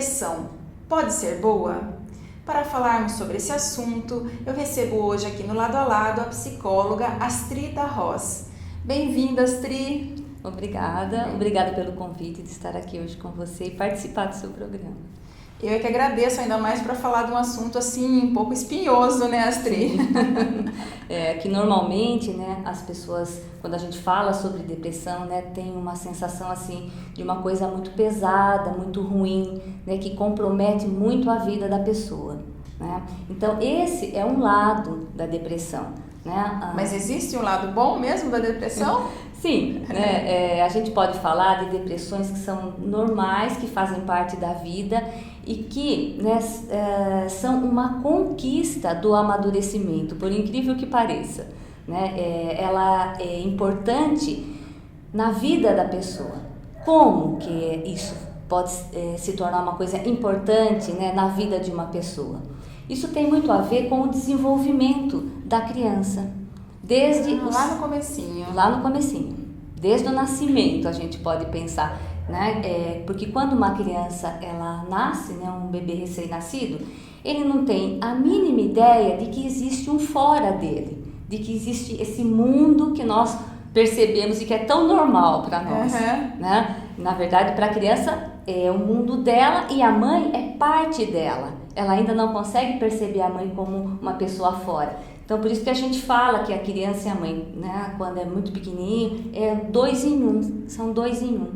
depressão pode ser boa? Para falarmos sobre esse assunto, eu recebo hoje aqui no Lado a Lado a psicóloga Astrida Ross. Bem-vinda, Astrid. Obrigada pelo convite de estar aqui hoje com você e participar do seu programa. Eu é que agradeço, ainda mais para falar de um assunto assim, um pouco espinhoso, né, Astrid? Que normalmente, né, as pessoas, quando a gente fala sobre depressão, né, tem uma sensação assim de uma coisa muito pesada, muito ruim, né, que compromete muito a vida da pessoa, né? Então, esse é um lado da depressão, né? Mas existe um lado bom mesmo da depressão? Sim, né? A gente pode falar de depressões que são normais, que fazem parte da vida e que, né, são uma conquista do amadurecimento, por incrível que pareça, né? Ela é importante na vida da pessoa. Como que isso pode se tornar uma coisa importante, né, na vida de uma pessoa? Isso tem muito a ver com o desenvolvimento da criança. Lá no comecinho. Desde o nascimento a gente pode pensar, né? Porque quando uma criança ela nasce, né, um bebê recém-nascido, ele não tem a mínima ideia de que existe um fora dele, de que existe esse mundo que nós percebemos e que é tão normal para nós, né? Na verdade, para a criança é o mundo dela e a mãe é parte dela. Ela ainda não consegue perceber a mãe como uma pessoa fora. Então, por isso que a gente fala que a criança e a mãe, né, quando é muito pequenininho, é 2 em 1, são 2 em 1.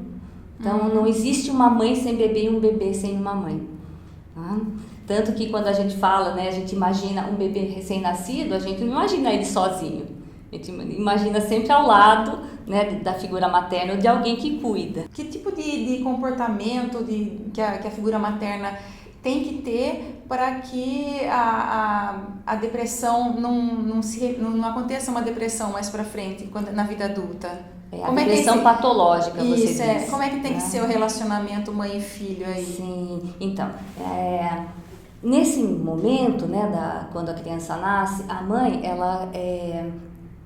Então, não existe uma mãe sem bebê e um bebê sem uma mãe. Tá? Tanto que quando a gente fala, né, a gente imagina um bebê recém-nascido, a gente não imagina ele sozinho. A gente imagina sempre ao lado, né, da figura materna ou de alguém que cuida. Que tipo de comportamento que a figura materna tem que ter para que a depressão não aconteça uma depressão mais para frente, na vida adulta? A depressão patológica, você diz. Como é que tem que ser o relacionamento mãe e filho aí? Sim, então, nesse momento, né, quando a criança nasce, a mãe, ela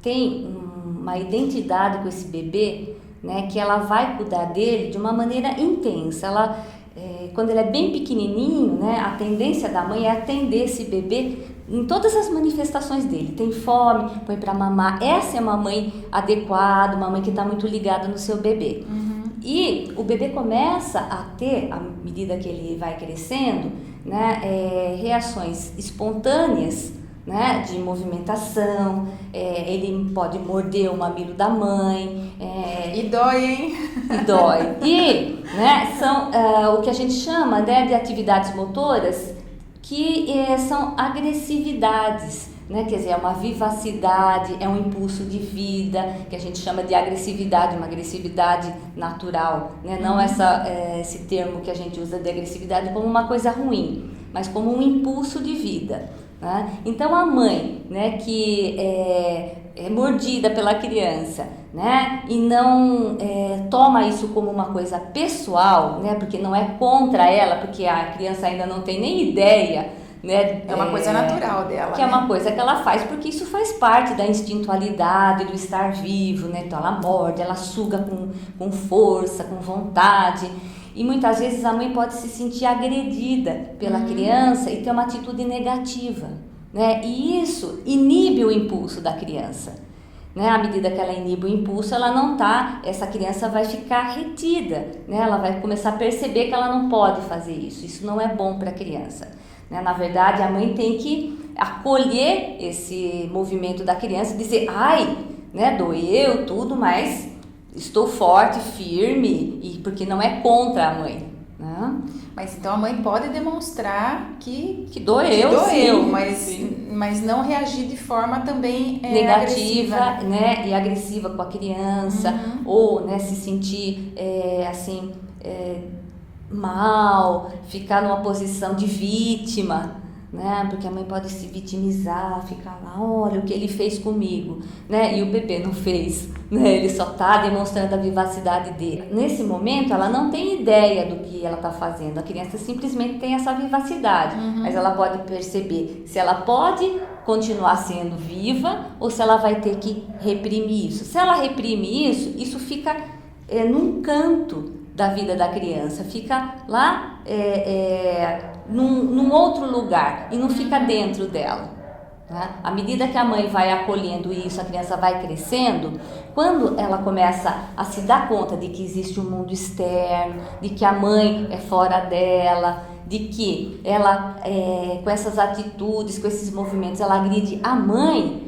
tem uma identidade com esse bebê, né, que ela vai cuidar dele de uma maneira intensa. Quando ele é bem pequenininho, né, a tendência da mãe é atender esse bebê em todas as manifestações dele. Tem fome, põe para mamar. Essa é uma mãe adequada, uma mãe que está muito ligada no seu bebê. E o bebê começa a ter, à medida que ele vai crescendo, né, reações espontâneas, né, de movimentação. Ele pode morder o mamilo da mãe. E dói, hein? E dói. E, né, são o que a gente chama, né, de atividades motoras que são agressividades, né? Quer dizer, é uma vivacidade, é um impulso de vida, que a gente chama de agressividade, uma agressividade natural, né? Não esse termo que a gente usa de agressividade como uma coisa ruim, mas como um impulso de vida. Né? Então a mãe, né, que é mordida pela criança, né, e não toma isso como uma coisa pessoal, né, porque não é contra ela, porque a criança ainda não tem nem ideia, né, é uma coisa natural dela, que é uma coisa que ela faz porque isso faz parte da instintualidade, do estar vivo, né? Então ela morde, ela suga com força, com vontade. E muitas vezes a mãe pode se sentir agredida pela criança e ter uma atitude negativa, né? E isso inibe o impulso da criança, né? À medida que ela inibe o impulso, essa criança vai ficar retida, né? Ela vai começar a perceber que ela não pode fazer isso. Isso não é bom para a criança, né? Na verdade, a mãe tem que acolher esse movimento da criança e dizer, ai, né, doeu tudo, mas estou forte, firme, porque não é contra a mãe, né? Mas então a mãe pode demonstrar que doeu, sim, mas não reagir de forma também negativa, agressiva, né? E agressiva com a criança, ou, né, se sentir mal, ficar numa posição de vítima, né? Porque a mãe pode se vitimizar, ficar lá, olha o que ele fez comigo, né? E o bebê não fez, né? Ele só está demonstrando a vivacidade dele. Nesse momento, ela não tem ideia do que ela está fazendo. A criança simplesmente tem essa vivacidade, mas ela pode perceber se ela pode continuar sendo viva ou se ela vai ter que reprimir isso. Se ela reprime isso, isso fica num canto da vida da criança, fica lá num outro lugar e não fica dentro dela. Né? À medida que a mãe vai acolhendo isso, a criança vai crescendo, quando ela começa a se dar conta de que existe um mundo externo, de que a mãe é fora dela, de que ela, com essas atitudes, com esses movimentos, ela agride a mãe,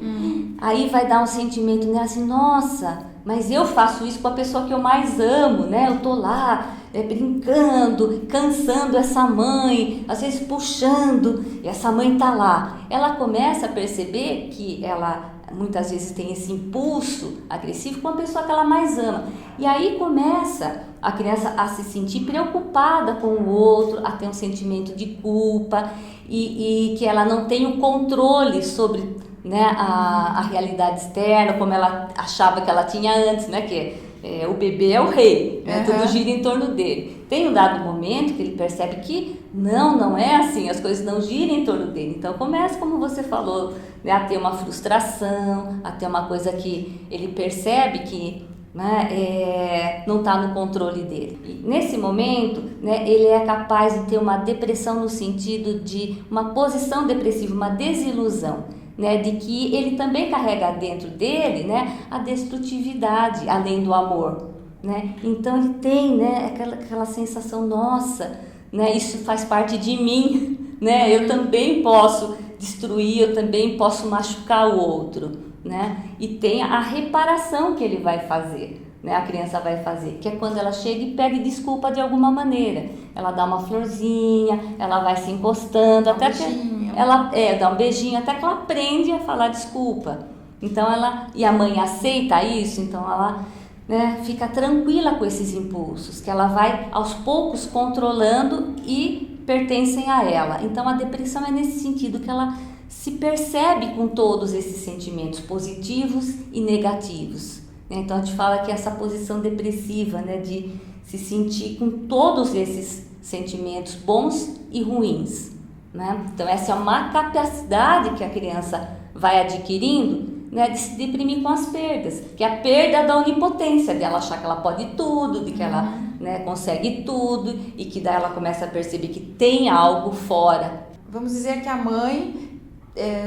aí vai dar um sentimento nela assim, nossa, mas eu faço isso com a pessoa que eu mais amo, né? Eu tô lá brincando, cansando essa mãe, às vezes puxando, e essa mãe tá lá. Ela começa a perceber que ela muitas vezes tem esse impulso agressivo com a pessoa que ela mais ama. E aí começa a criança a se sentir preocupada com o outro, a ter um sentimento de culpa e que ela não tem o controle sobre, né, a realidade externa, como ela achava que ela tinha antes, né, que o bebê é o rei, né, tudo gira em torno dele. Tem um dado momento que ele percebe que não é assim, as coisas não giram em torno dele. Então começa, como você falou, né, a ter uma frustração, a ter uma coisa que ele percebe que, né, não está no controle dele. E nesse momento, né, ele é capaz de ter uma depressão no sentido de uma posição depressiva, uma desilusão, né, de que ele também carrega dentro dele, né, a destrutividade, além do amor. Né? Então ele tem, né, aquela sensação, nossa, né, isso faz parte de mim, né, eu também posso destruir, eu também posso machucar o outro, né? E tem a reparação que ele vai fazer, né, a criança vai fazer, que é quando ela chega e pede desculpa de alguma maneira. Ela dá uma florzinha, ela vai se encostando, até que ela dá um beijinho, até que ela aprende a falar desculpa. Então e a mãe aceita isso, então ela, né, fica tranquila com esses impulsos, que ela vai aos poucos controlando e pertencem a ela. Então a depressão é nesse sentido, que ela se percebe com todos esses sentimentos positivos e negativos. Então a gente fala que essa posição depressiva, né, de se sentir com todos esses sentimentos bons e ruins, né? Então essa é uma capacidade que a criança vai adquirindo, né, de se deprimir com as perdas, que é a perda da onipotência, dela achar que ela pode tudo, de que ela, né, consegue tudo, e que daí ela começa a perceber que tem algo fora. Vamos dizer que a mãe,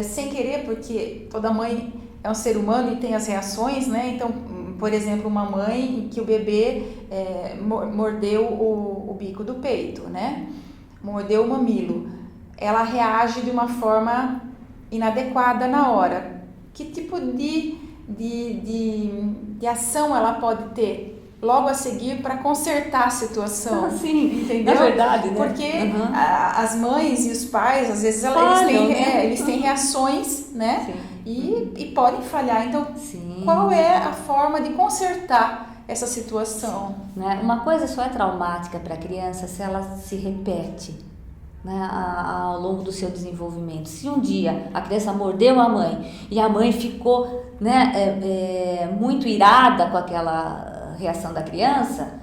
sem querer, porque toda mãe é um ser humano e tem as reações, né? Então, por exemplo, uma mãe que o bebê mordeu o bico do peito, né? Mordeu o mamilo. Ela reage de uma forma inadequada na hora. Que tipo de ação ela pode ter logo a seguir para consertar a situação? Sim, entendeu? Na verdade, né? Porque as mães e os pais, às vezes, eles têm reações, né? E podem falhar. Então, qual é a forma de consertar essa situação? Né? Uma coisa só é traumática para a criança se ela se repete, né, ao longo do seu desenvolvimento. Se um dia a criança mordeu a mãe e a mãe ficou, né, muito irada com aquela reação da criança,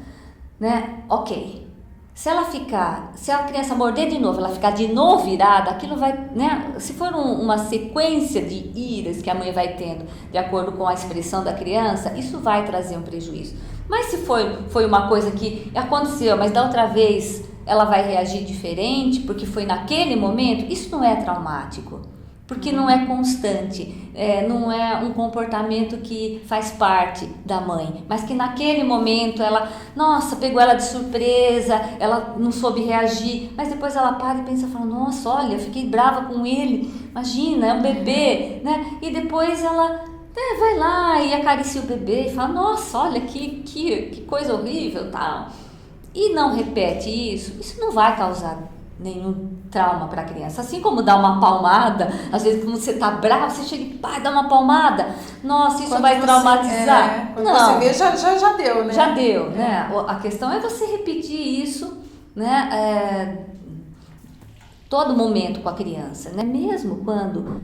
né, ok. Se a criança morder de novo, ela ficar de novo irada, aquilo vai, né, se for uma sequência de iras que a mãe vai tendo de acordo com a expressão da criança, isso vai trazer um prejuízo. Mas se foi uma coisa que aconteceu, mas da outra vez ela vai reagir diferente, porque foi naquele momento, isso não é traumático, porque não é constante, não é um comportamento que faz parte da mãe, mas que naquele momento pegou ela de surpresa, ela não soube reagir, mas depois ela para e pensa, fala, nossa, olha, eu fiquei brava com ele, imagina, é um bebê, né? E depois ela vai lá e acaricia o bebê e fala, nossa, olha que coisa horrível, tal. E não repete isso não vai causar nenhum trauma para a criança. Assim como dar uma palmada, às vezes quando você está bravo, você chega e dá uma palmada, nossa, isso vai traumatizar. Quando você vê, já deu, né? Já deu, né? A questão é você repetir isso, né, todo momento com a criança, né? Mesmo quando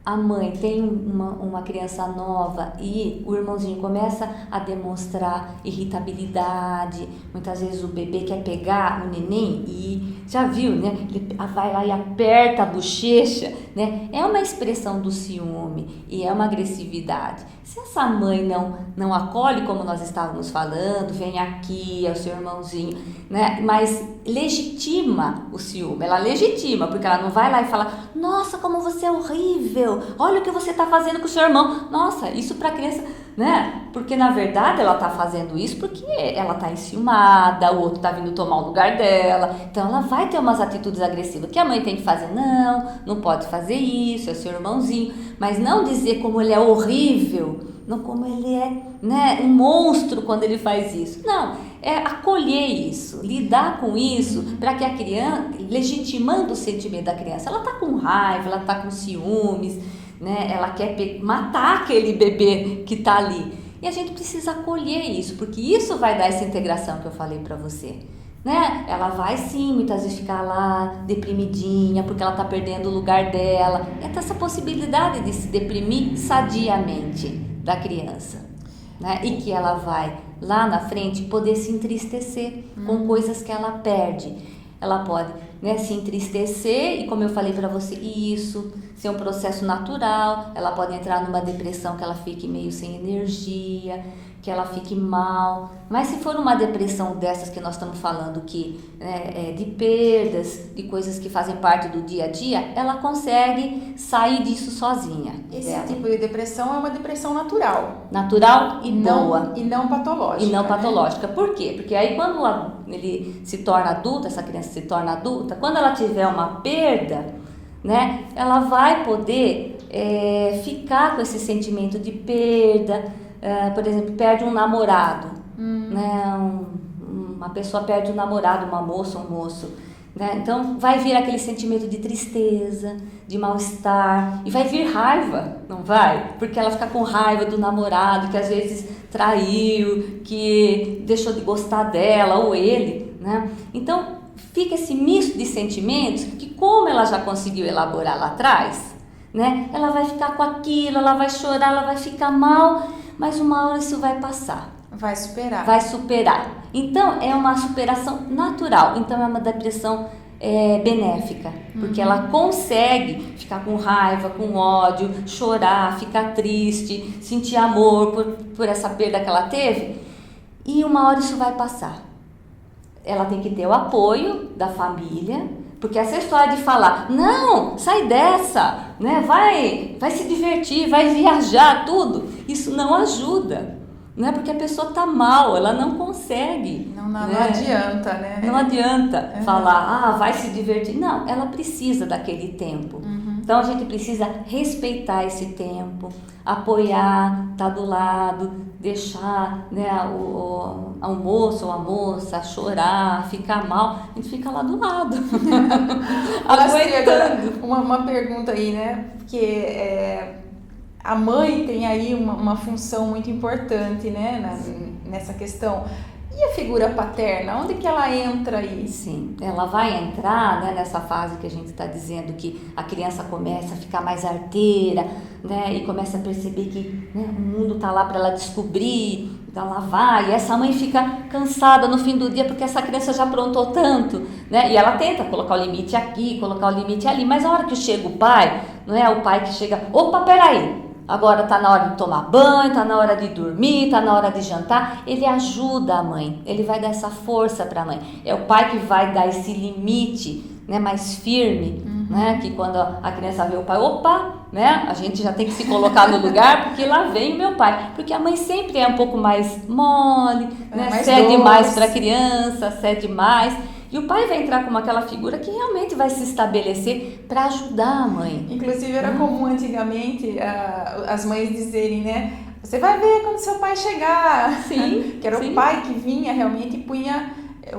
a mãe tem uma criança nova e o irmãozinho começa a demonstrar irritabilidade, muitas vezes o bebê quer pegar o neném e já viu, né? Ele vai lá e aperta a bochecha, né? É uma expressão do ciúme e é uma agressividade. Se essa mãe não acolhe, como nós estávamos falando, vem aqui, é o seu irmãozinho, né? Mas legitima o ciúme, ela legitima, porque ela não vai lá e fala, nossa, como você é horrível, olha o que você está fazendo com o seu irmão. Nossa, isso para a criança, né? Porque na verdade ela está fazendo isso porque ela está enciumada, o outro está vindo tomar o lugar dela, então ela vai ter umas atitudes agressivas, que a mãe tem que fazer, não pode fazer isso, é o seu irmãozinho, mas não dizer como ele é horrível, não como ele é, né, um monstro quando ele faz isso. Não, é acolher isso, lidar com isso, para que a criança, legitimando o sentimento da criança, ela está com raiva, ela está com ciúmes, né, ela quer matar aquele bebê que está ali. E a gente precisa acolher isso, porque isso vai dar essa integração que eu falei para você. Né? Ela vai sim, muitas vezes ficar lá deprimidinha, porque ela está perdendo o lugar dela. É essa possibilidade de se deprimir sadiamente da criança, né? E que ela vai lá na frente poder se entristecer com coisas que ela perde. Ela pode, né, se entristecer e, como eu falei para você, isso ser um processo natural. Ela pode entrar numa depressão que ela fique meio sem energia, que ela fique mal. Mas se for uma depressão dessas que nós estamos falando, que de perdas, de coisas que fazem parte do dia a dia, ela consegue sair disso sozinha. Esse tipo de depressão é uma depressão natural. Natural e boa. E não patológica. E não patológica. Né? Por quê? Porque aí quando ele se torna adulta, essa criança se torna adulta, quando ela tiver uma perda, né, ela vai poder ficar com esse sentimento de perda. Por exemplo, perde um namorado, né? Uma pessoa perde um namorado, uma moça, um moço, né? Então vai vir aquele sentimento de tristeza, de mal-estar, e vai vir raiva, não vai? Porque ela fica com raiva do namorado que às vezes traiu, que deixou de gostar dela ou ele, né? Então fica esse misto de sentimentos que, como ela já conseguiu elaborar lá atrás, né? Ela vai ficar com aquilo, ela vai chorar, ela vai ficar mal, mas uma hora isso vai passar. Vai superar. Vai superar. Então, é uma superação natural. Então, é uma depressão benéfica. Porque ela consegue ficar com raiva, com ódio, chorar, ficar triste, sentir amor por essa perda que ela teve. E uma hora isso vai passar. Ela tem que ter o apoio da família, porque essa história de falar, não, sai dessa, né? Vai se divertir, vai viajar, tudo, isso não ajuda, né? Porque a pessoa está mal, ela não consegue. Não adianta, né? Não adianta falar, vai se divertir. Não, ela precisa daquele tempo. Então a gente precisa respeitar esse tempo, apoiar, estar do lado, deixar, né, o moço ou a moça chorar, ficar mal, a gente fica lá do lado. Aguentando. Uma pergunta aí, né? Porque a mãe tem aí uma função muito importante, né, nessa questão. E a figura paterna, onde que ela entra aí? Sim, ela vai entrar, né, nessa fase que a gente está dizendo que a criança começa a ficar mais arteira, né, e começa a perceber que, né, o mundo está lá para ela descobrir, então ela vai, e essa mãe fica cansada no fim do dia porque essa criança já aprontou tanto, né, e ela tenta colocar o limite aqui, colocar o limite ali, mas a hora que chega o pai, não é o pai que chega, opa, peraí, agora está na hora de tomar banho, está na hora de dormir, está na hora de jantar. Ele ajuda a mãe, ele vai dar essa força para a mãe. É o pai que vai dar esse limite, né, mais firme, né, que quando a criança vê o pai, opa, né, a gente já tem que se colocar no lugar, porque lá vem o meu pai. Porque a mãe sempre é um pouco mais mole, né, cede mais para a criança, cede mais. E o pai vai entrar como aquela figura que realmente vai se estabelecer para ajudar a mãe. Inclusive era comum antigamente as mães dizerem, né? Você vai ver quando seu pai chegar. Sim. Que era o pai que vinha realmente e punha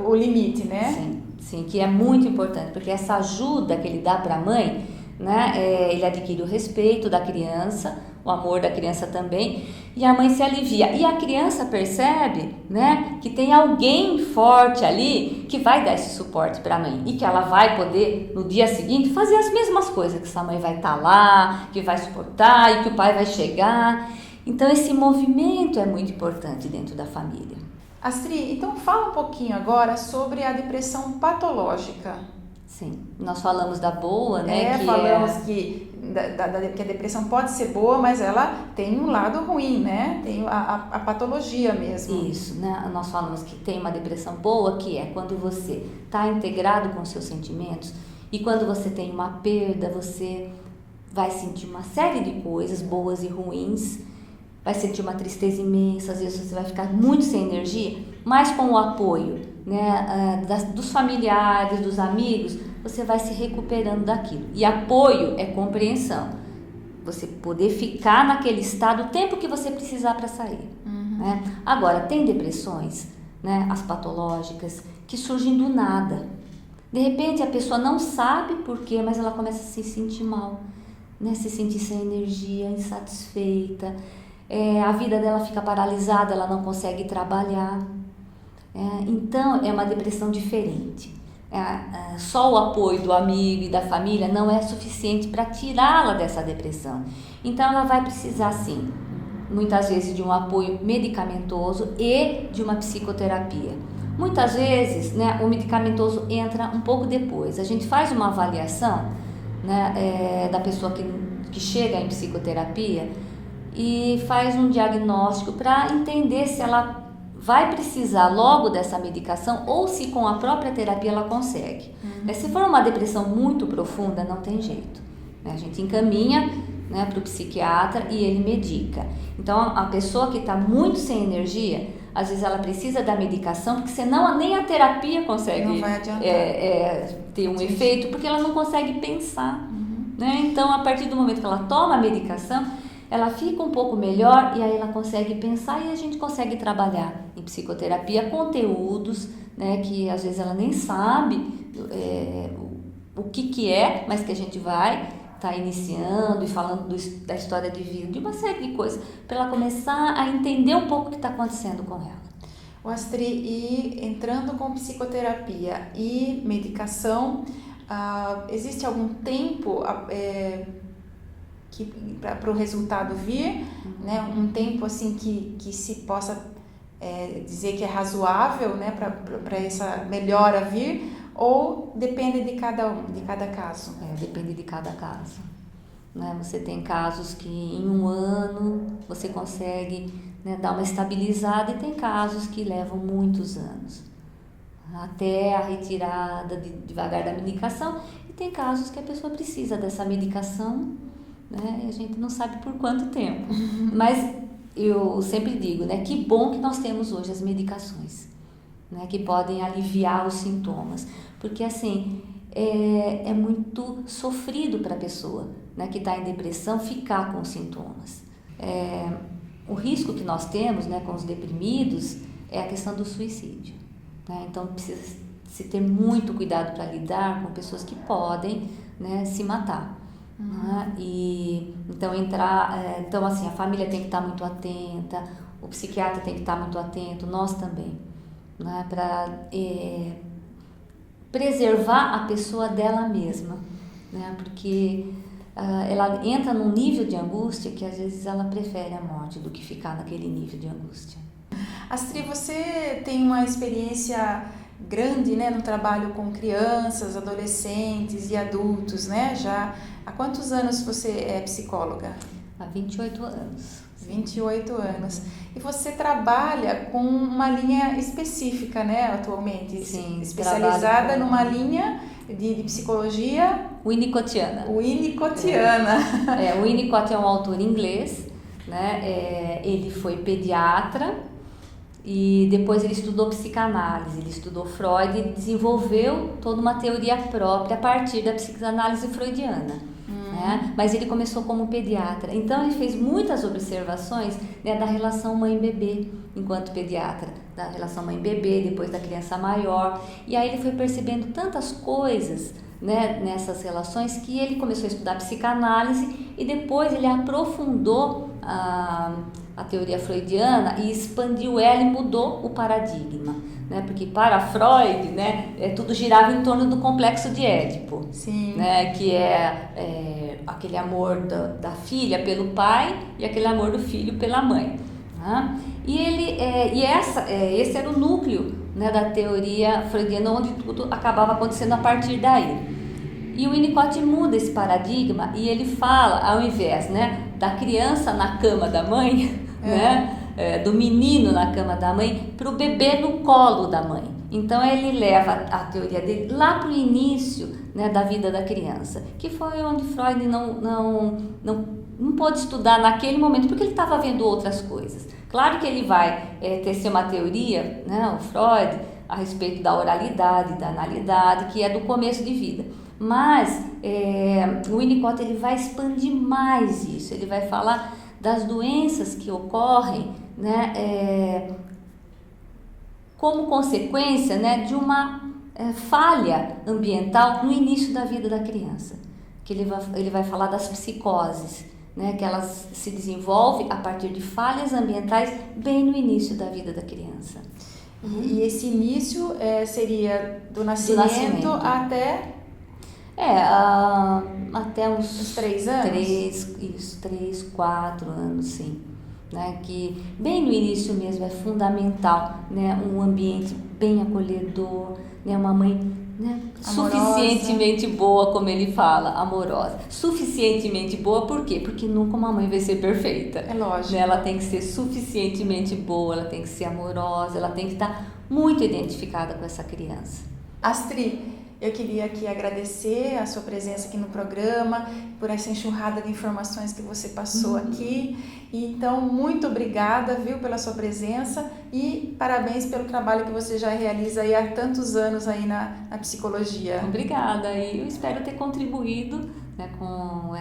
o limite, né? Sim, que é muito importante, porque essa ajuda que ele dá para a mãe, né? Ele adquire o respeito da criança, o amor da criança também, e a mãe se alivia. E a criança percebe, né, que tem alguém forte ali que vai dar esse suporte para a mãe e que ela vai poder, no dia seguinte, fazer as mesmas coisas, que essa mãe vai estar lá, que vai suportar e que o pai vai chegar. Então, esse movimento é muito importante dentro da família. Astrid, então fala um pouquinho agora sobre a depressão patológica. Sim, nós falamos da boa, né? Falamos que a depressão pode ser boa, mas ela tem um lado ruim, né? Tem a patologia mesmo. Isso, né? Nós falamos que tem uma depressão boa, que é quando você está integrado com os seus sentimentos e quando você tem uma perda, você vai sentir uma série de coisas boas e ruins, vai sentir uma tristeza imensa, às vezes você vai ficar muito sem energia, mas com o apoio, né, dos familiares, dos amigos, você vai se recuperando daquilo. E apoio é compreensão. Você poder ficar naquele estado o tempo que você precisar para sair. Né? Agora, tem depressões, né, as patológicas, que surgem do nada. De repente, a pessoa não sabe por quê, mas ela começa a se sentir mal, né, se sentir sem energia, insatisfeita. A vida dela fica paralisada, ela não consegue trabalhar. Então, é uma depressão diferente. Só o apoio do amigo e da família não é suficiente para tirá-la dessa depressão. Então, ela vai precisar, sim, muitas vezes de um apoio medicamentoso e de uma psicoterapia. Muitas vezes, né, o medicamentoso entra um pouco depois. A gente faz uma avaliação, né, da pessoa que chega em psicoterapia e faz um diagnóstico para entender se ela vai precisar logo dessa medicação ou se com a própria terapia ela consegue. Se for uma depressão muito profunda, não tem jeito. A gente encaminha, né, para o psiquiatra e ele medica. Então, a pessoa que está muito sem energia, às vezes ela precisa da medicação, porque senão nem a terapia consegue não vai adiantar. Ter um efeito, porque ela não consegue pensar. Né? Então, a partir do momento que ela toma a medicação, ela fica um pouco melhor e aí ela consegue pensar e a gente consegue trabalhar em psicoterapia conteúdos, né, que às vezes ela nem sabe o que é, mas que a gente vai estar iniciando e falando da história de vida, de uma série de coisas, para ela começar a entender um pouco o que está acontecendo com ela. O Astrid, e entrando com psicoterapia e medicação, existe algum tempo para o resultado vir, né? Um tempo assim que se possa dizer que é razoável, né, para essa melhora vir, ou depende de cada caso? Depende de cada caso. Né? Você tem casos que em um ano você consegue, né, dar uma estabilizada e tem casos que levam muitos anos, até a retirada devagar da medicação, e tem casos que a pessoa precisa dessa medicação, né, e a gente não sabe por quanto tempo. Mas eu sempre digo, né, que bom que nós temos hoje as medicações, né, que podem aliviar os sintomas, porque assim, é muito sofrido para a pessoa, né, que está em depressão ficar com os sintomas. O risco que nós temos, né, com os deprimidos é a questão do suicídio. Né? Então precisa se ter muito cuidado para lidar com pessoas que podem, né, se matar. Né? E então assim, a família tem que estar muito atenta, o psiquiatra tem que estar muito atento, nós também, né, para preservar a pessoa dela mesma, né, porque ela entra num nível de angústia que às vezes ela prefere a morte do que ficar naquele nível de angústia. Astrid, você tem uma experiência grande, né, no trabalho com crianças, adolescentes e adultos, né? Já há quantos anos você é psicóloga? Há 28 anos. 28 anos. E você trabalha com uma linha específica, né, atualmente? Sim, especializada numa linha de psicologia winnicottiana. O Winnicott é um autor inglês, né? Ele foi pediatra e depois ele estudou psicanálise, ele estudou Freud e desenvolveu toda uma teoria própria a partir da psicanálise freudiana. Né? Mas ele começou como pediatra, então ele fez muitas observações, né, da relação mãe-bebê enquanto pediatra, da relação mãe-bebê, depois da criança maior, e aí ele foi percebendo tantas coisas, né, nessas relações, que ele começou a estudar psicanálise e depois ele aprofundou a teoria freudiana e expandiu ela e mudou o paradigma, né? Porque para Freud, né, tudo girava em torno do complexo de Édipo. Sim. Né, que é aquele amor da filha pelo pai e aquele amor do filho pela mãe. Né? Esse era o núcleo, né, da teoria freudiana, onde tudo acabava acontecendo a partir daí. E o Winnicott muda esse paradigma e ele fala, ao invés, né, da criança na cama da mãe, né, do menino na cama da mãe, para o bebê no colo da mãe. Então ele leva a teoria dele lá para o início, né, da vida da criança, que foi onde Freud não pôde estudar naquele momento, porque ele estava vendo outras coisas. Claro que ele vai tecer uma teoria, né, o Freud, a respeito da oralidade, da analidade, que é do começo de vida. Mas o Winnicott ele vai expandir mais isso, ele vai falar das doenças que ocorrem, né, como consequência, né, de uma falha ambiental no início da vida da criança. Que ele vai falar das psicoses, né, que elas se desenvolvem a partir de falhas ambientais bem no início da vida da criança. E esse início seria do nascimento até... até uns 3 anos? 3, 4 anos, sim. Né? Que bem no início mesmo é fundamental, né? Um ambiente bem acolhedor, né? Uma mãe, né, suficientemente boa, como ele fala, amorosa. Suficientemente boa, por quê? Porque nunca uma mãe vai ser perfeita. É lógico. Né? Ela tem que ser suficientemente boa, ela tem que ser amorosa, ela tem que estar muito identificada com essa criança. Astrid, eu queria aqui agradecer a sua presença aqui no programa, por essa enxurrada de informações que você passou aqui. Então, muito obrigada, viu, pela sua presença e parabéns pelo trabalho que você já realiza aí há tantos anos aí na psicologia. Obrigada, e eu espero ter contribuído, né, com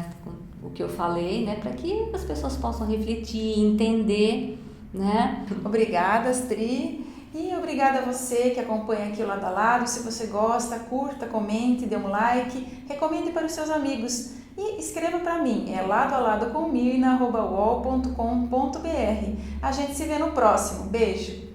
o que eu falei, né, para que as pessoas possam refletir, entender, né? Obrigada, Astrid. E obrigada a você que acompanha aqui o Lado a Lado. Se você gosta, curta, comente, dê um like, recomende para os seus amigos e escreva para mim, ladoalado@uol.com.br. A gente se vê no próximo. Beijo!